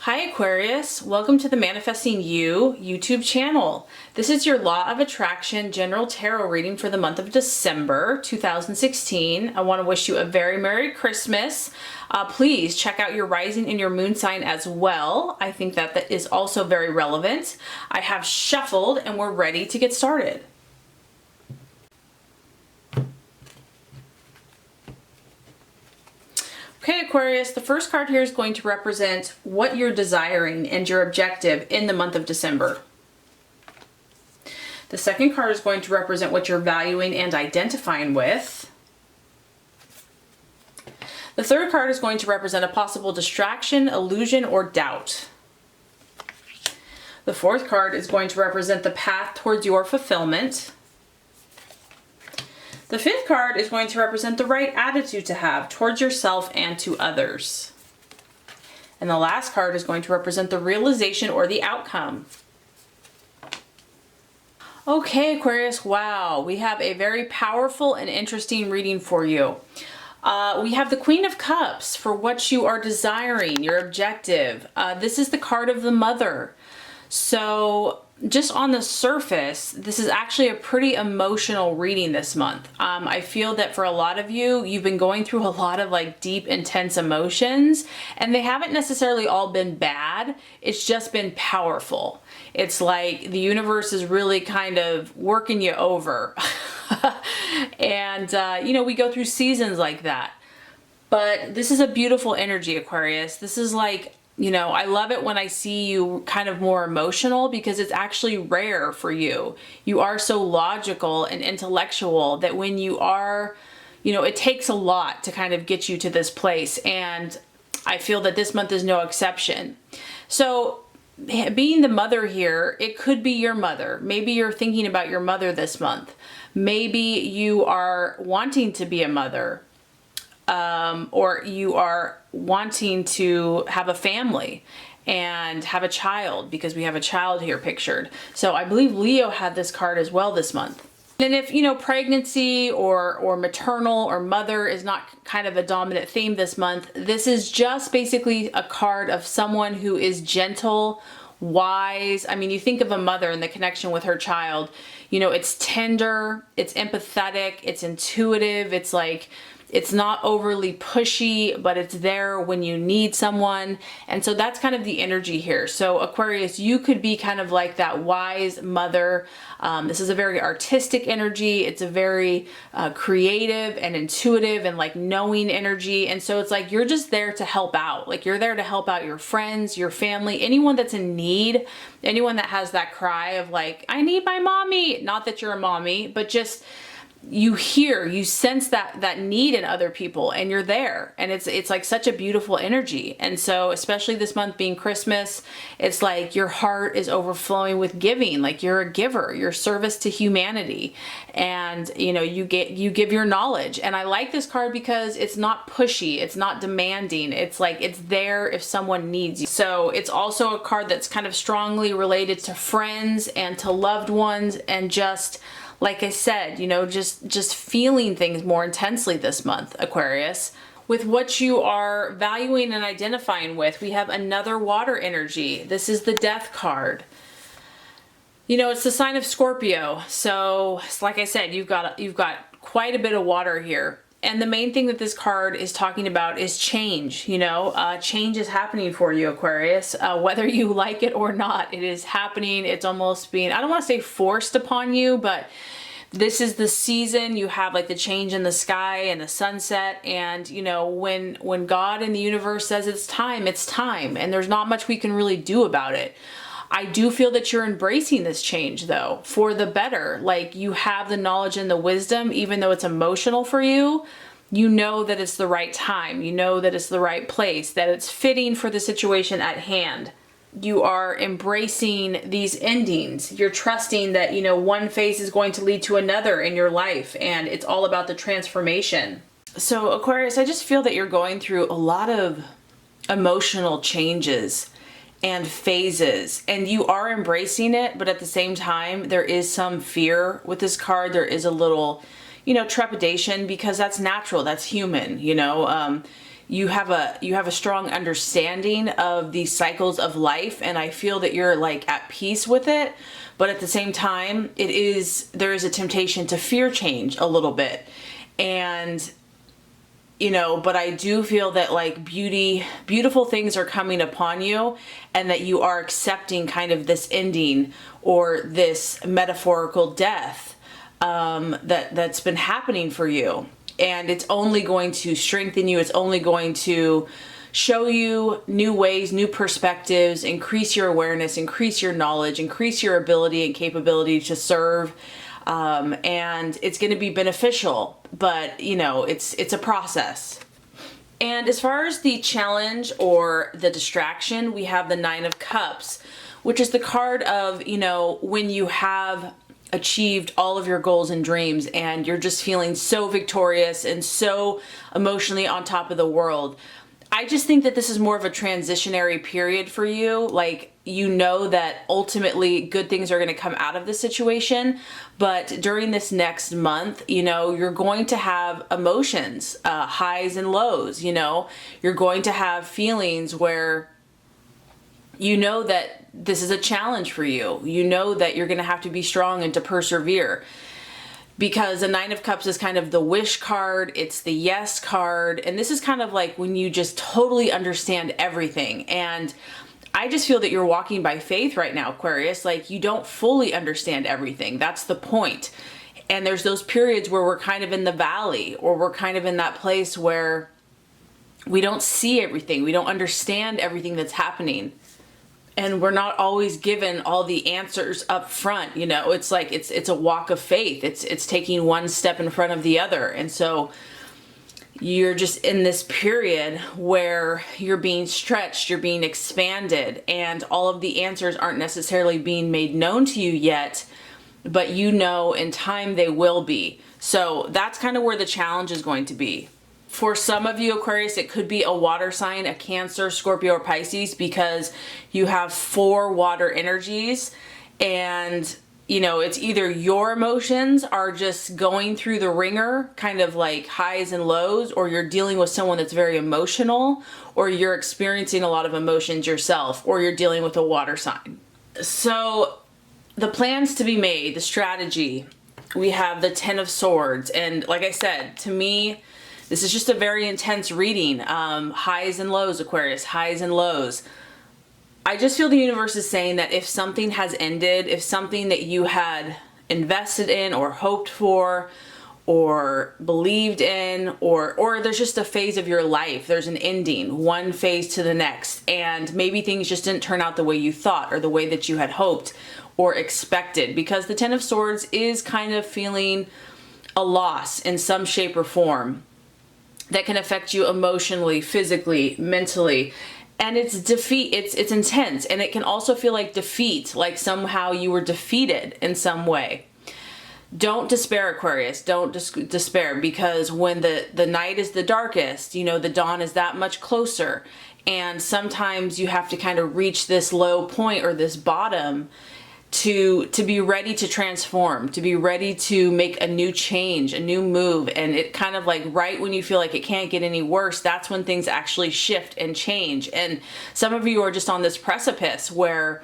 Hi Aquarius, welcome to the Manifesting You YouTube channel. This is your Law of Attraction General Tarot reading for the month of December 2016. I want to wish you a very Merry Christmas. Please check out your rising and your moon sign as well. I think that is also very relevant. I have shuffled and we're ready to get started. Okay, Aquarius, the first card here is going to represent what you're desiring and your objective in the month of December. The second card is going to represent what you're valuing and identifying with. The third card is going to represent a possible distraction, illusion, or doubt. The fourth card is going to represent the path towards your fulfillment. The fifth card is going to represent the right attitude to have towards yourself and to others. And the last card is going to represent the realization or the outcome. Okay, Aquarius, wow, we have a very powerful and interesting reading for you. We have the Queen of Cups for what you are desiring, your objective. This is the card of the Mother. So just on the surface, this is actually a pretty emotional reading this month. I feel that for a lot of you, you've been going through a lot of like deep, intense emotions, and they haven't necessarily all been bad. It's just been powerful. It's like the universe is really kind of working you over. And, you know, we go through seasons like that. But this is a beautiful energy, Aquarius. This is like, you know, I love it when I see you kind of more emotional because it's actually rare for you. You are so logical and intellectual that when you are, you know, it takes a lot to kind of get you to this place. And I feel that this month is no exception. So being the mother here, it could be your mother. Maybe you're thinking about your mother this month. Maybe you are wanting to be a mother. Or you are wanting to have a family and have a child, because we have a child here pictured. So I believe Leo had this card as well this month. And if, you know, pregnancy or maternal or mother is not kind of a dominant theme this month, this is just basically a card of someone who is gentle, wise. I mean, you think of a mother and the connection with her child, you know, it's tender, it's empathetic, it's intuitive, it's like, it's not overly pushy, but it's there when you need someone. And so that's kind of the energy here. So Aquarius, you could be kind of like that wise mother. This is a very artistic energy. It's a very creative and intuitive and like knowing energy. And so it's like you're just there to help out. Like you're there to help out your friends, your family, anyone that's in need, anyone that has that cry of like, I need my mommy. Not that you're a mommy, but just you sense that need in other people, and you're there, and it's like such a beautiful energy. And so especially this month being Christmas, it's like your heart is overflowing with giving. Like you're a giver, your service to humanity, and you know, you give your knowledge. And I like this card because it's not pushy, it's not demanding, it's like it's there if someone needs you. So it's also a card that's kind of strongly related to friends and to loved ones, and just like I said, you know, just feeling things more intensely this month, Aquarius. With what you are valuing and identifying with, we have another water energy. This is the Death card. You know, it's the sign of Scorpio. So, like I said, you've got quite a bit of water here. And the main thing that this card is talking about is change. You know, change is happening for you, Aquarius. Whether you like it or not, it is happening. It's almost being, I don't want to say forced upon you, but this is the season. You have like the change in the sky and the sunset. And, you know, when God in the universe says it's time, and there's not much we can really do about it. I do feel that you're embracing this change though, for the better. Like you have the knowledge and the wisdom, even though it's emotional for you, you know that it's the right time. You know that it's the right place, that it's fitting for the situation at hand. You are embracing these endings. You're trusting that, you know, one phase is going to lead to another in your life, and it's all about the transformation. So Aquarius, I just feel that you're going through a lot of emotional changes. and phases, and you are embracing it, but at the same time there is some fear with this card. There is a little, you know, trepidation, because that's natural, that's human, you know. You have a strong understanding of these cycles of life, and I feel that you're like at peace with it, but at the same time there is a temptation to fear change a little bit. And you know, but I do feel that like beautiful things are coming upon you, and that you are accepting kind of this ending or this metaphorical death that's been happening for you. And it's only going to strengthen you. It's only going to show you new ways, new perspectives, increase your awareness, increase your knowledge, increase your ability and capability to serve. And it's going to be beneficial, but you know, it's a process. And as far as the challenge or the distraction, we have the Nine of Cups, which is the card of, you know, when you have achieved all of your goals and dreams and you're just feeling so victorious and so emotionally on top of the world. I just think that this is more of a transitionary period for you. Like, you know that ultimately good things are going to come out of this situation, but during this next month, you know, you're going to have emotions, highs and lows, you know, you're going to have feelings where you know that this is a challenge for you. You know that you're going to have to be strong and to persevere. Because the Nine of Cups is kind of the wish card, it's the yes card, and this is kind of like when you just totally understand everything. And I just feel that you're walking by faith right now, Aquarius. Like, you don't fully understand everything. That's the point. And there's those periods where we're kind of in the valley, or we're kind of in that place where we don't see everything. We don't understand everything that's happening. And we're not always given all the answers up front, you know. It's like it's a walk of faith. It's taking one step in front of the other. And so you're just in this period where you're being stretched, you're being expanded, and all of the answers aren't necessarily being made known to you yet, but you know in time they will be. So that's kind of where the challenge is going to be. For some of you, Aquarius, it could be a water sign, a Cancer, Scorpio, or Pisces, because you have 4 water energies, and you know, it's either your emotions are just going through the ringer, kind of like highs and lows, or you're dealing with someone that's very emotional, or you're experiencing a lot of emotions yourself, or you're dealing with a water sign. So the plans to be made, the strategy, we have the Ten of Swords, and like I said, to me, this is just a very intense reading. Highs and lows, Aquarius, highs and lows. I just feel the universe is saying that if something has ended, if something that you had invested in or hoped for or believed in, or there's just a phase of your life, there's an ending, one phase to the next, and maybe things just didn't turn out the way you thought or the way that you had hoped or expected, because the Ten of Swords is kind of feeling a loss in some shape or form that can affect you emotionally, physically, mentally. And it's defeat, it's intense, and it can also feel like defeat, like somehow you were defeated in some way. Don't despair, Aquarius, don't despair, because when the night is the darkest, you know, the dawn is that much closer. And sometimes you have to kind of reach this low point or this bottom to be ready to transform, to be ready to make a new change, a new move. And it kind of like right when you feel like it can't get any worse, that's when things actually shift and change. And some of you are just on this precipice where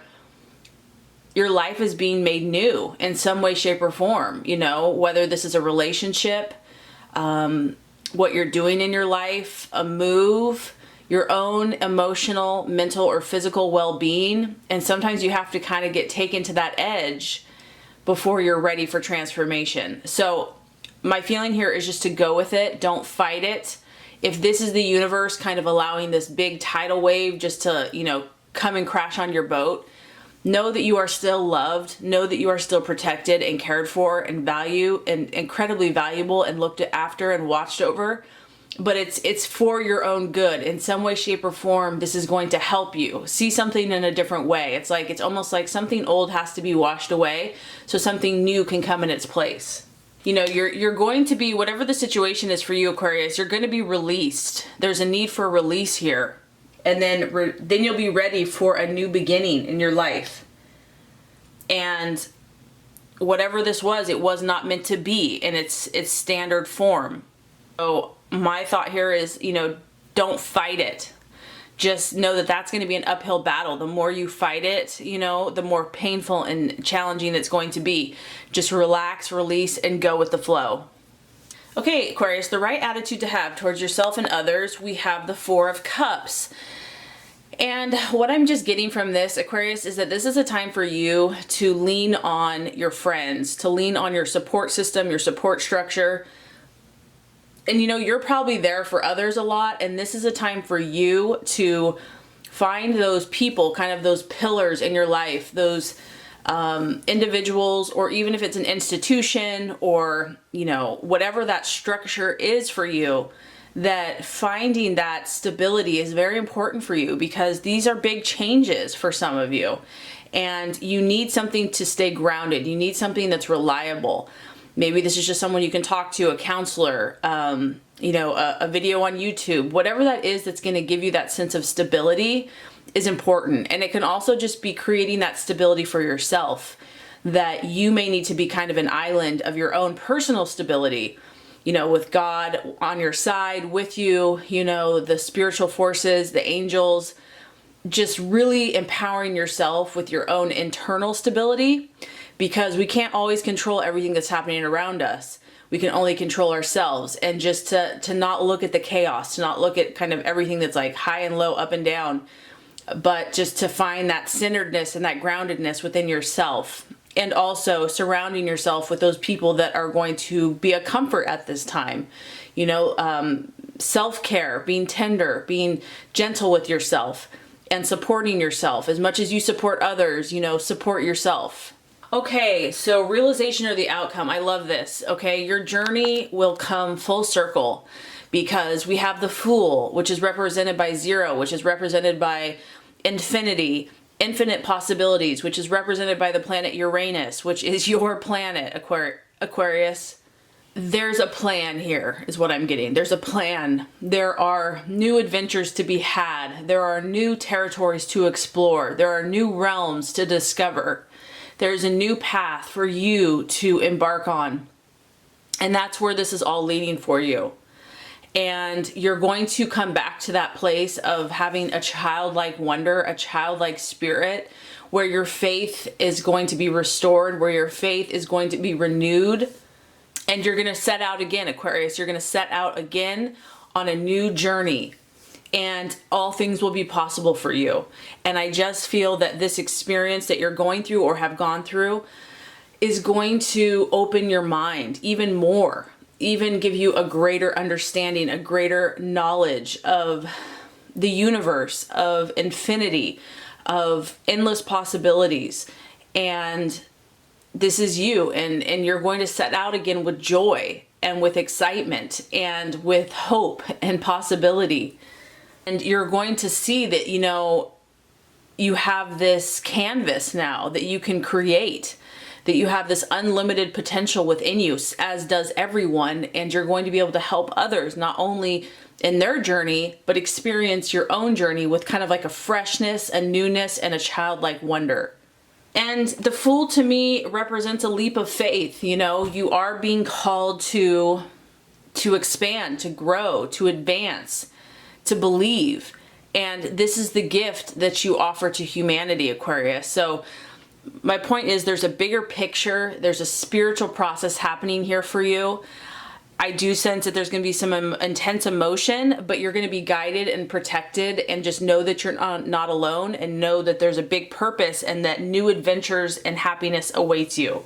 your life is being made new in some way, shape, or form, you know, whether this is a relationship, what you're doing in your life, a move, your own emotional, mental, or physical well-being. And sometimes you have to kind of get taken to that edge before you're ready for transformation. So my feeling here is just to go with it. Don't fight it. If this is the universe kind of allowing this big tidal wave just to, you know, come and crash on your boat, know that you are still loved. Know that you are still protected and cared for and incredibly valuable and looked after and watched over. But it's for your own good. In some way, shape, or form, this is going to help you see something in a different way. It's almost like something old has to be washed away so something new can come in its place. You know, you're going to be, whatever the situation is for you, Aquarius, you're going to be released. There's a need for release here. and then you'll be ready for a new beginning in your life. And whatever this was, it was not meant to be in its standard form. So my thought here is, don't fight it. Just know that that's going to be an uphill battle. The more you fight it, the more painful and challenging it's going to be. Just relax, release, and go with the flow. Okay, Aquarius, the right attitude to have towards yourself and others, we have the Four of Cups. And what I'm just getting from this, Aquarius, is that this is a time for you to lean on your friends, to lean on your support system, your support structure. And you're probably there for others a lot, and this is a time for you to find those people, kind of those pillars in your life, those individuals, or even if it's an institution or, whatever that structure is for you, that finding that stability is very important for you, because these are big changes for some of you, and you need something to stay grounded. You need something that's reliable. Maybe this is just someone you can talk to, a counselor, a video on YouTube, whatever that is that's going to give you that sense of stability is important. And it can also just be creating that stability for yourself, that you may need to be kind of an island of your own personal stability, with God on your side with you, the spiritual forces, the angels, just really empowering yourself with your own internal stability, because we can't always control everything that's happening around us. We can only control ourselves, and just to not look at the chaos, to not look at kind of everything that's like high and low, up and down, but just to find that centeredness and that groundedness within yourself, and also surrounding yourself with those people that are going to be a comfort at this time. Self-care, being tender, being gentle with yourself, and supporting yourself as much as you support others. Support yourself. Okay, so realization or the outcome. I love this. Okay, your journey will come full circle, because we have the Fool, which is represented by 0, which is represented by infinity, infinite possibilities, which is represented by the planet Uranus, which is your planet, Aquarius. There's a plan here, is what I'm getting. There's a plan. There are new adventures to be had. There are new territories to explore. There are new realms to discover. There's a new path for you to embark on. And that's where this is all leading for you. And you're going to come back to that place of having a childlike wonder, a childlike spirit, where your faith is going to be restored, where your faith is going to be renewed. And you're going to set out again, Aquarius. You're going to set out again on a new journey. And all things will be possible for you. And I just feel that this experience that you're going through or have gone through is going to open your mind even more, even give you a greater understanding, a greater knowledge of the universe, of infinity, of endless possibilities. And this is you, and you're going to set out again with joy and with excitement and with hope and possibility. And you're going to see that, you have this canvas now that you can create, that you have this unlimited potential within you, as does everyone. And you're going to be able to help others, not only in their journey, but experience your own journey with kind of like a freshness, a newness, and a childlike wonder. And the Fool to me represents a leap of faith. You are being called to expand, to grow, to advance, to believe. And this is the gift that you offer to humanity, Aquarius. So my point is, there's a bigger picture. There's a spiritual process happening here for you. I do sense that there's going to be some intense emotion, but you're going to be guided and protected, and just know that you're not alone, and know that there's a big purpose and that new adventures and happiness awaits you.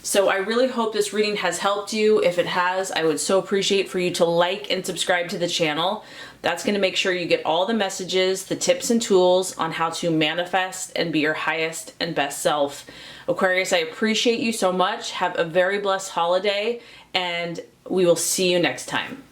So I really hope this reading has helped you. If it has, I would so appreciate for you to like and subscribe to the channel. That's going to make sure you get all the messages, the tips and tools on how to manifest and be your highest and best self. Aquarius, I appreciate you so much. Have a very blessed holiday, and we will see you next time.